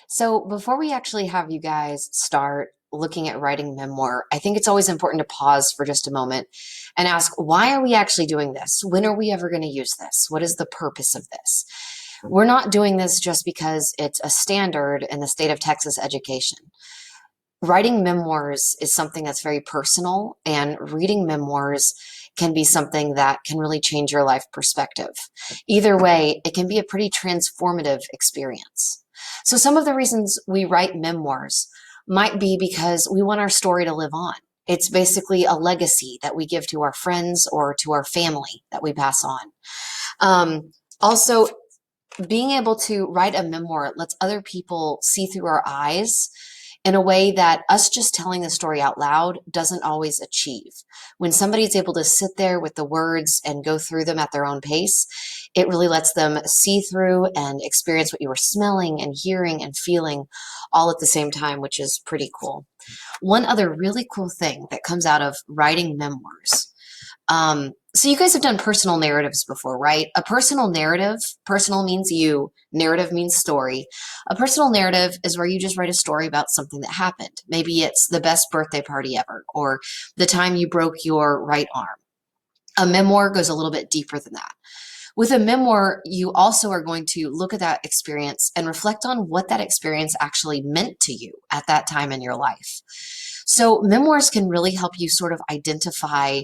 So before we actually have you guys start looking at writing memoir, I think it's always important to pause for just a moment and ask, why are we actually doing this? When are we ever going to use this? What is the purpose of this? We're not doing this just because it's a standard in the state of Texas education. Writing memoirs is something that's very personal, and reading memoirs can be something that can really change your life perspective. Either way, it can be a pretty transformative experience. So some of the reasons we write memoirs might be because we want our story to live on. It's basically a legacy that we give to our friends or to our family that we pass on. Also, being able to write a memoir lets other people see through our eyes in a way that us just telling the story out loud doesn't always achieve. When somebody's able to sit there with the words and go through them at their own pace, it really lets them see through and experience what you were smelling and hearing and feeling all at the same time, which is pretty cool. One other really cool thing that comes out of writing memoirs. So you guys have done personal narratives before, right? A personal narrative, personal means you, narrative means story. A personal narrative is where you just write a story about something that happened. Maybe it's the best birthday party ever, or the time you broke your right arm. A memoir goes a little bit deeper than that. With a memoir, you also are going to look at that experience and reflect on what that experience actually meant to you at that time in your life. So memoirs can really help you sort of identify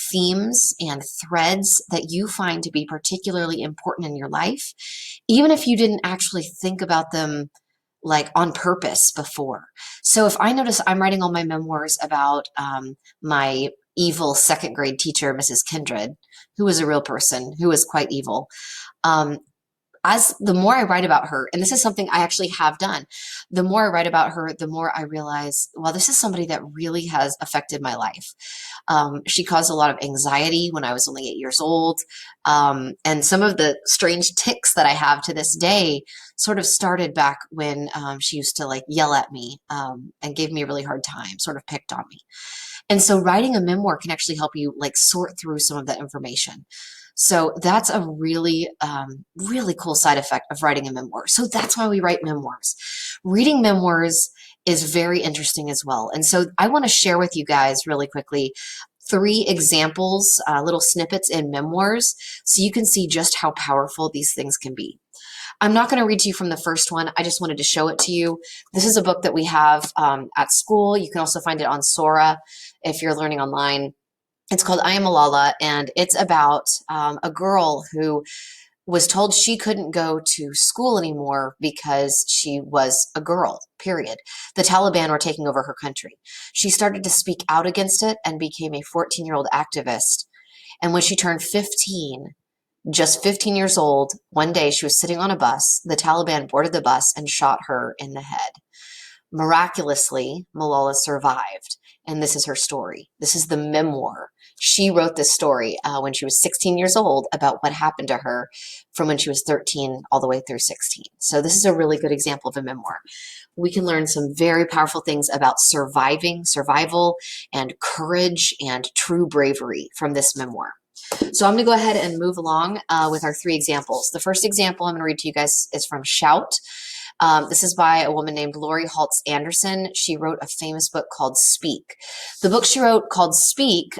themes and threads that you find to be particularly important in your life, even if you didn't actually think about them like on purpose before. So if I notice I'm writing all my memoirs about my evil second grade teacher, Mrs. Kindred, who was a real person, who was quite evil. Um, as the more I write about her, and this is something I actually have done, the more I write about her, the more I realize, well, this is somebody that really has affected my life. She caused a lot of anxiety when I was only 8 years old. And some of the strange tics that I have to this day sort of started back when she used to like yell at me and gave me a really hard time, sort of picked on me. And so writing a memoir can actually help you like sort through some of that information. So that's a really, really cool side effect of writing a memoir. So that's why we write memoirs. Reading memoirs is very interesting as well. And so I want to share with you guys really quickly 3 examples, little snippets in memoirs, so you can see just how powerful these things can be. I'm not going to read to you from the first one. I just wanted to show it to you. This is a book that we have at school. You can also find it on Sora if you're learning online. It's called I Am Malala, and it's about a girl who was told she couldn't go to school anymore because she was a girl, period. The Taliban were taking over her country. She started to speak out against it and became a 14-year-old activist. And when she turned 15, just 15 years old, one day she was sitting on a bus. The Taliban boarded the bus and shot her in the head. Miraculously, Malala survived. And this is her story. This is the memoir. She wrote this story when she was 16 years old about what happened to her from when she was 13 all the way through 16. So this is a really good example of a memoir. We can learn some very powerful things about survival, and courage and true bravery from this memoir. So I'm going to go ahead and move along with our 3 examples. The first example I'm going to read to you guys is from Shout. This is by a woman named Lori Haltz Anderson. She wrote a famous book called Speak. The book she wrote called Speak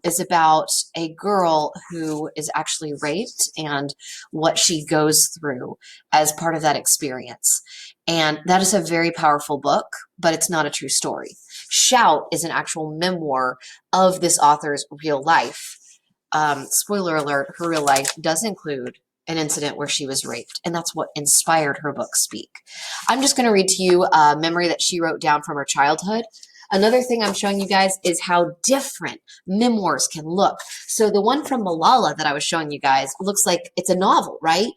is about a girl who is actually raped and what she goes through as part of that experience. And that is a very powerful book, but it's not a true story. Shout is an actual memoir of this author's real life. Spoiler alert, her real life does include an incident where she was raped, and that's what inspired her book Speak. I'm just going to read to you a memory that she wrote down from her childhood. Another thing I'm showing you guys is how different memoirs can look. So the one from Malala that I was showing you guys looks like it's a novel, right?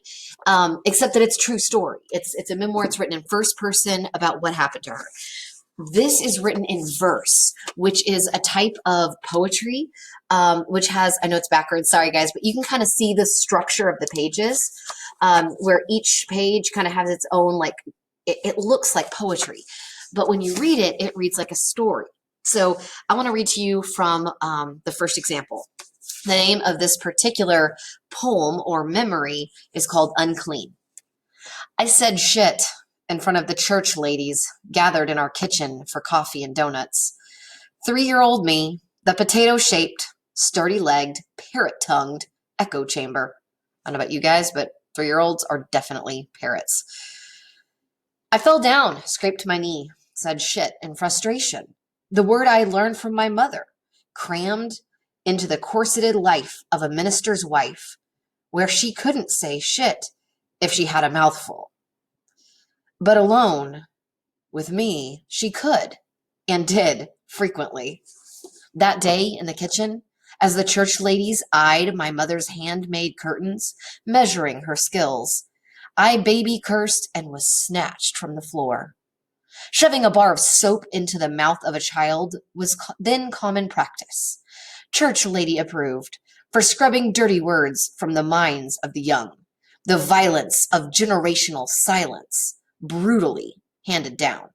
Except that it's true story. It's a memoir. It's written in first person about what happened to her. This is written in verse, which is a type of poetry, which has, I know it's backwards, sorry guys, but you can kind of see the structure of the pages, where each page kind of has its own, like, it looks like poetry. But when you read it, it reads like a story. So I want to read to you from the first example. The name of this particular poem or memory is called Unclean. I said shit in front of the church ladies gathered in our kitchen for coffee and donuts. 3-year-old me, the potato-shaped, sturdy-legged, parrot-tongued echo chamber. I don't know about you guys, but 3-year-olds are definitely parrots. I fell down, scraped my knee, said shit in frustration. The word I learned from my mother, crammed into the corseted life of a minister's wife, where she couldn't say shit if she had a mouthful. But alone with me, she could, and did frequently. That day in the kitchen, as the church ladies eyed my mother's handmade curtains, measuring her skills, I baby cursed and was snatched from the floor. Shoving a bar of soap into the mouth of a child was then common practice. Church lady approved, for scrubbing dirty words from the minds of the young. The violence of generational silence, brutally handed down.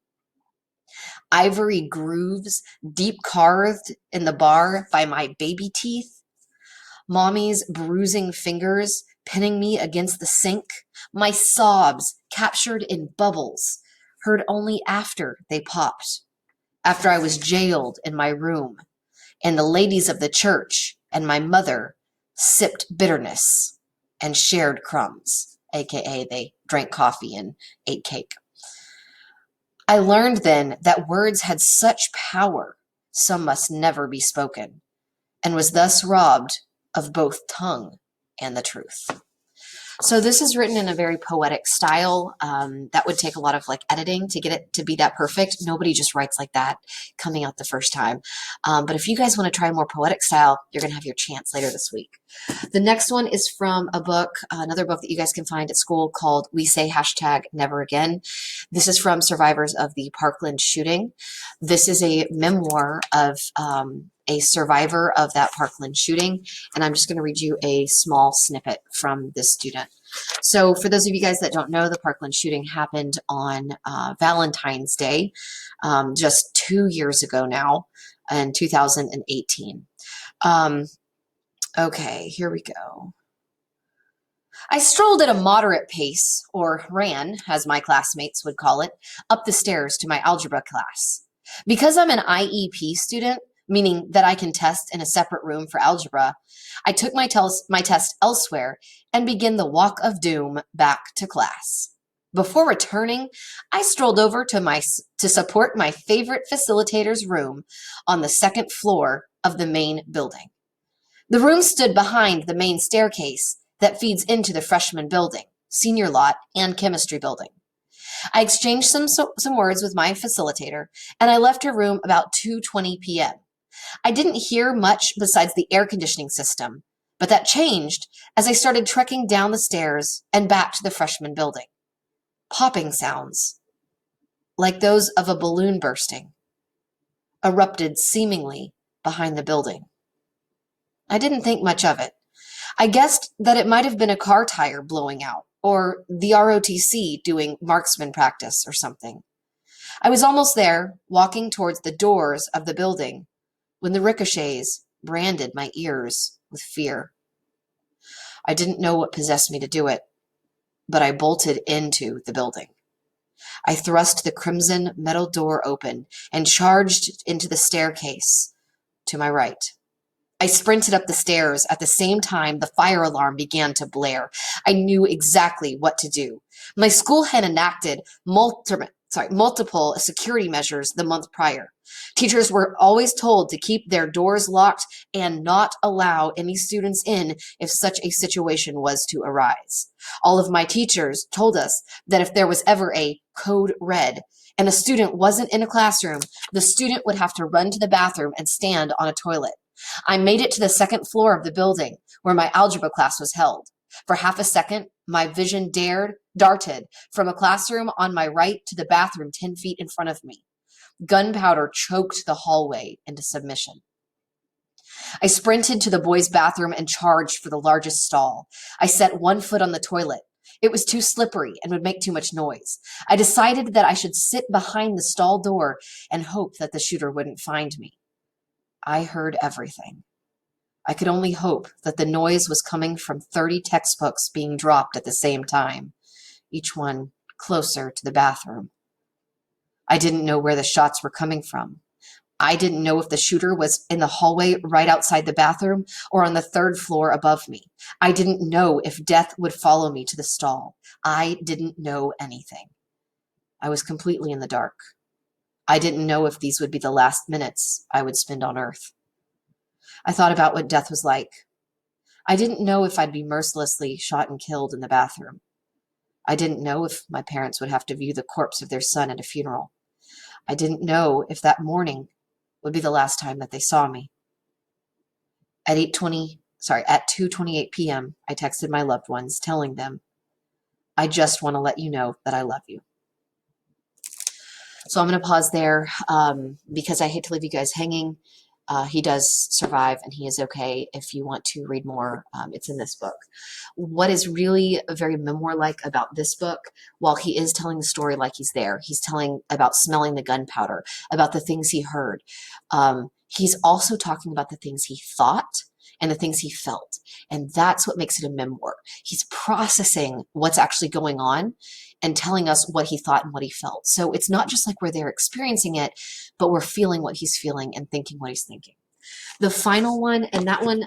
Ivory grooves deep carved in the bar by my baby teeth. Mommy's bruising fingers pinning me against the sink. My sobs captured in bubbles, heard only after they popped. After I was jailed in my room, and the ladies of the church and my mother sipped bitterness and shared crumbs, aka they drank coffee and ate cake. I learned then that words had such power, some must never be spoken, and was thus robbed of both tongue and the truth. So this is written in a very poetic style. That would take a lot of editing to get it to be that perfect. Nobody just writes like that coming out the first time. But if you guys want to try a more poetic style, you're going to have your chance later this week. The next one is from a book, another book that you guys can find at school called We Say #Never Again. This is from survivors of the Parkland shooting. This is a memoir of a survivor of that Parkland shooting, and I'm just going to read you a small snippet from this student. So for those of you guys that don't know, the Parkland shooting happened on Valentine's Day, just 2 years ago now, in 2018. Okay, here we go. I strolled at a moderate pace, or ran, as my classmates would call it, up the stairs to my algebra class. Because I'm an IEP student, meaning that I can test in a separate room for algebra, I took my test elsewhere and began the walk of doom back to class. Before returning, I strolled over to support my favorite facilitator's room on the second floor of the main building. The room stood behind the main staircase that feeds into the freshman building, senior lot, and chemistry building. I exchanged some words with my facilitator, and I left her room about 2:20 p.m. I didn't hear much besides the air conditioning system, but that changed as I started trekking down the stairs and back to the freshman building. Popping sounds, like those of a balloon bursting, erupted seemingly behind the building. I didn't think much of it. I guessed that it might have been a car tire blowing out, or the ROTC doing marksman practice or something. I was almost there, walking towards the doors of the building, when the ricochets branded my ears with fear. I didn't know what possessed me to do it, but I bolted into the building. I thrust the crimson metal door open and charged into the staircase to my right. I sprinted up the stairs at the same time the fire alarm began to blare. I knew exactly what to do. My school had enacted multiple security measures the month prior. Teachers were always told to keep their doors locked and not allow any students in if such a situation was to arise. All of my teachers told us that if there was ever a code red and a student wasn't in a classroom, the student would have to run to the bathroom and stand on a toilet. I made it to the second floor of the building where my algebra class was held. For half a second, my vision darted from a classroom on my right to the bathroom 10 feet in front of me. Gunpowder choked the hallway into submission. I sprinted to the boys' bathroom and charged for the largest stall. I set one foot on the toilet. It was too slippery and would make too much noise. I decided that I should sit behind the stall door and hope that the shooter wouldn't find me. I heard everything. I could only hope that the noise was coming from 30 textbooks being dropped at the same time, each one closer to the bathroom. I didn't know where the shots were coming from. I didn't know if the shooter was in the hallway right outside the bathroom or on the third floor above me. I didn't know if death would follow me to the stall. I didn't know anything. I was completely in the dark. I didn't know if these would be the last minutes I would spend on Earth. I thought about what death was like. I didn't know if I'd be mercilessly shot and killed in the bathroom. I didn't know if my parents would have to view the corpse of their son at a funeral. I didn't know if that morning would be the last time that they saw me. At 2:28 p.m., I texted my loved ones, telling them, I just want to let you know that I love you. So I'm going to pause there because I hate to leave you guys hanging. He does survive and he is okay. If you want to read more, it's in this book. What is really very memoir-like about this book, while he is telling the story like he's there, he's telling about smelling the gunpowder, about the things he heard. He's also talking about the things he thought and the things he felt. And that's what makes it a memoir. He's processing what's actually going on and telling us what he thought and what he felt. So it's not just like we're there experiencing it, but we're feeling what he's feeling and thinking what he's thinking. The final one, and that one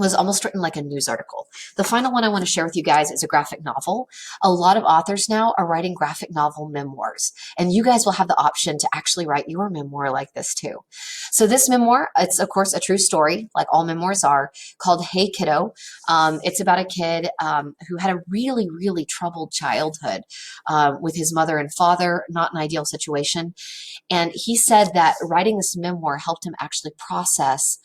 was almost written like a news article. The final one I want to share with you guys is a graphic novel. A lot of authors now are writing graphic novel memoirs, and you guys will have the option to actually write your memoir like this too. So this memoir, it's of course a true story, like all memoirs are, called Hey Kiddo. It's about a kid who had a really, really troubled childhood with his mother and father, not an ideal situation. And he said that writing this memoir helped him actually process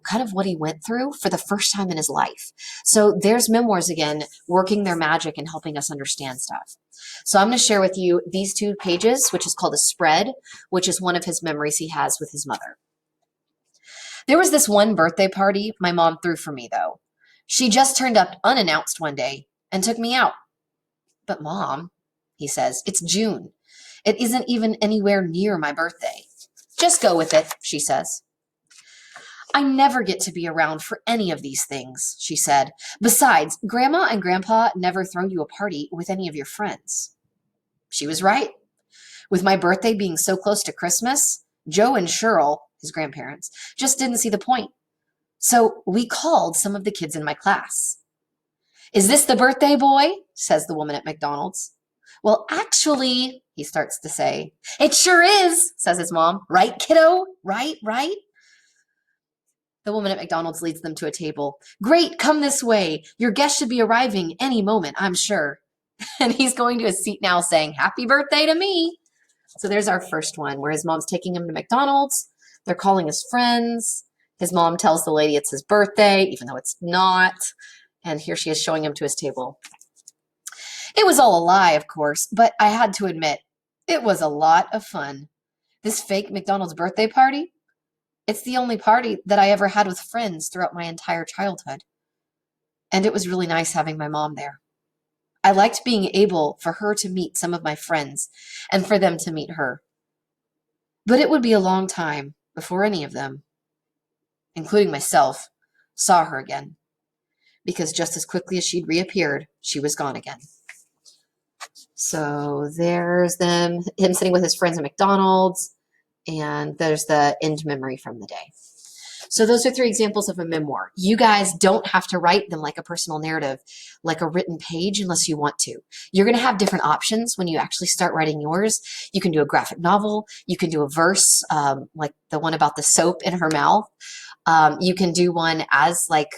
kind of what he went through for the first time in his life. So there's memoirs again, working their magic and helping us understand stuff. So I'm going to share with you these 2 pages, which is called a spread, which is one of his memories he has with his mother. There was this one birthday party my mom threw for me, though. She just turned up unannounced one day and took me out. But Mom, he says, it's June. It isn't even anywhere near my birthday. Just go with it, she says. I never get to be around for any of these things, she said. Besides, Grandma and Grandpa never throw you a party with any of your friends. She was right. With my birthday being so close to Christmas, Joe and Cheryl, his grandparents, just didn't see the point. So we called some of the kids in my class. Is this the birthday boy? Says the woman at McDonald's. Well, actually, he starts to say. It sure is, says his mom. Right, kiddo? Right? The woman at McDonald's leads them to a table. Great, come this way. Your guest should be arriving any moment, I'm sure. And he's going to his seat now saying, happy birthday to me. So there's our first one where his mom's taking him to McDonald's. They're calling his friends. His mom tells the lady it's his birthday, even though it's not. And here she is showing him to his table. It was all a lie, of course, but I had to admit, it was a lot of fun. This fake McDonald's birthday party, it's the only party that I ever had with friends throughout my entire childhood. And it was really nice having my mom there. I liked being able for her to meet some of my friends and for them to meet her. But it would be a long time before any of them, including myself, saw her again. Because just as quickly as she'd reappeared, she was gone again. So there's him sitting with his friends at McDonald's, and there's the end memory from the day. So those are 3 examples of a memoir. You guys don't have to write them like a personal narrative, like a written page, unless you want to. You're going to have different options when you actually start writing yours. You can do a graphic novel. You can do a verse, like the one about the soap in her mouth. You can do one as like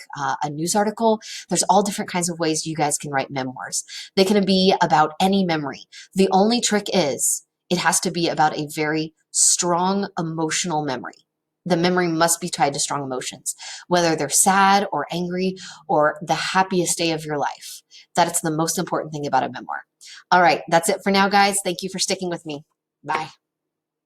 a news article. There's all different kinds of ways you guys can write memoirs. They can be about any memory. The only trick is it has to be about a very strong emotional memory. The memory must be tied to strong emotions, whether they're sad or angry or the happiest day of your life. That's the most important thing about a memoir. All right, that's it for now, guys. Thank you for sticking with me. Bye.